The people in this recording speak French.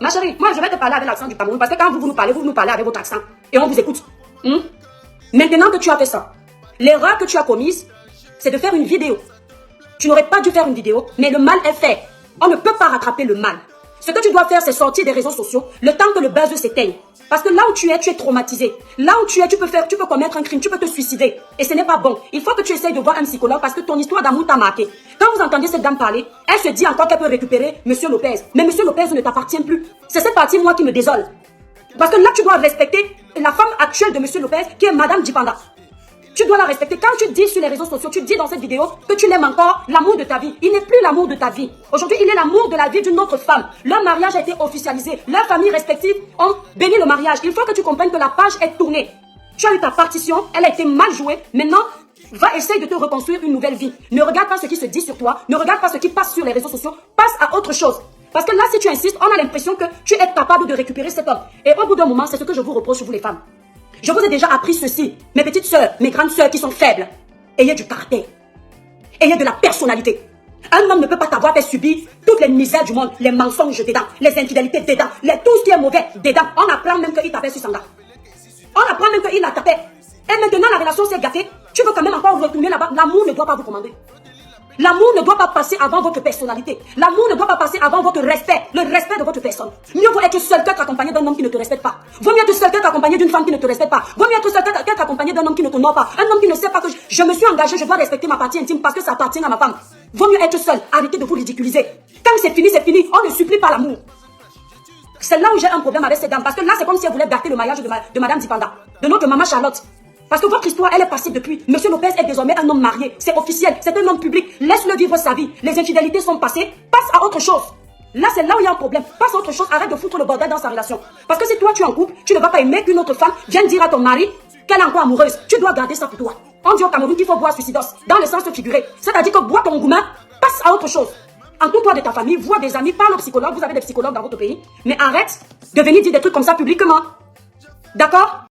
Ma chérie, moi je vais te parler avec l'accent du Cameroun parce que quand vous nous parlez avec votre accent et on vous écoute. Maintenant que tu as fait ça, l'erreur que tu as commise, c'est de faire une vidéo. Tu n'aurais pas dû faire une vidéo, mais le mal est fait. On ne peut pas rattraper le mal. Ce que tu dois faire, c'est sortir des réseaux sociaux le temps que le buzz s'éteigne. Parce que là où tu es traumatisé. Là où tu es, tu peux commettre un crime, tu peux te suicider. Et ce n'est pas bon. Il faut que tu essayes de voir un psychologue parce que ton histoire d'amour t'a marqué. Quand vous entendez cette dame parler, elle se dit encore qu'elle peut récupérer Monsieur Lopez. Mais Monsieur Lopez ne t'appartient plus. C'est cette partie, moi, qui me désole. Parce que là, tu dois respecter la femme actuelle de Monsieur Lopez, qui est Madame Djipanda. Tu dois la respecter. Quand tu dis sur les réseaux sociaux, tu dis dans cette vidéo que tu l'aimes encore, l'amour de ta vie. Il n'est plus l'amour de ta vie. Aujourd'hui, il est l'amour de la vie d'une autre femme. Leur mariage a été officialisé. Leurs familles respectives ont béni le mariage. Il faut que tu comprennes que la page est tournée. Tu as eu ta partition, elle a été mal jouée. Maintenant, va essayer de te reconstruire une nouvelle vie. Ne regarde pas ce qui se dit sur toi. Ne regarde pas ce qui passe sur les réseaux sociaux. Passe à autre chose. Parce que là, si tu insistes, on a l'impression que tu es capable de récupérer cet homme. Et au bout d'un moment, c'est ce que je vous reproche, vous les femmes. Je vous ai déjà appris ceci, mes petites sœurs, mes grandes sœurs qui sont faibles. Ayez du caractère. Ayez de la personnalité. Un homme ne peut pas t'avoir fait subir toutes les misères du monde, les mensonges dedans, les infidélités dedans, tout ce qui est mauvais dedans. On apprend même qu'il t'appelle sur Sanga. On apprend même qu'il la tapé. Et maintenant la relation s'est gâtée. Tu veux quand même encore retourner là-bas. L'amour ne doit pas vous commander. L'amour ne doit pas passer avant votre personnalité. L'amour ne doit pas passer avant votre respect, le respect de votre personne. Mieux vaut être seul qu'être accompagné d'un homme qui ne te respecte pas. Vaut mieux être seul qu'être accompagné d'une femme qui ne te respecte pas. Vaut mieux être seul qu'être accompagné d'un homme qui ne t'honore pas. Un homme qui ne sait pas que je me suis engagé, je dois respecter ma partie intime parce que ça appartient à ma femme. Vaut mieux être seul. Arrêtez de vous ridiculiser. Quand c'est fini, c'est fini. On ne supplie pas l'amour. C'est là où j'ai un problème avec cette dame. Parce que là, c'est comme si elle voulait gâter le mariage de Madame Djipanda, de notre maman Charlotte. Parce que votre histoire, elle est passée depuis. Monsieur Lopez est désormais un homme marié. C'est officiel. C'est un homme public. Laisse-le vivre sa vie. Les infidélités sont passées. Passe à autre chose. Là, c'est là où il y a un problème. Passe à autre chose. Arrête de foutre le bordel dans sa relation. Parce que si toi, tu es en couple, tu ne vas pas aimer qu'une autre femme vienne dire à ton mari qu'elle est encore amoureuse. Tu dois garder ça pour toi. On dit au Cameroun qu'il faut boire suicidos. Dans le sens figuré. C'est-à-dire que bois ton gourmand, passe à autre chose. Entoure-toi de ta famille, vois des amis, parle aux psychologues. Vous avez des psychologues dans votre pays. Mais arrête de venir dire des trucs comme ça publiquement. D'accord?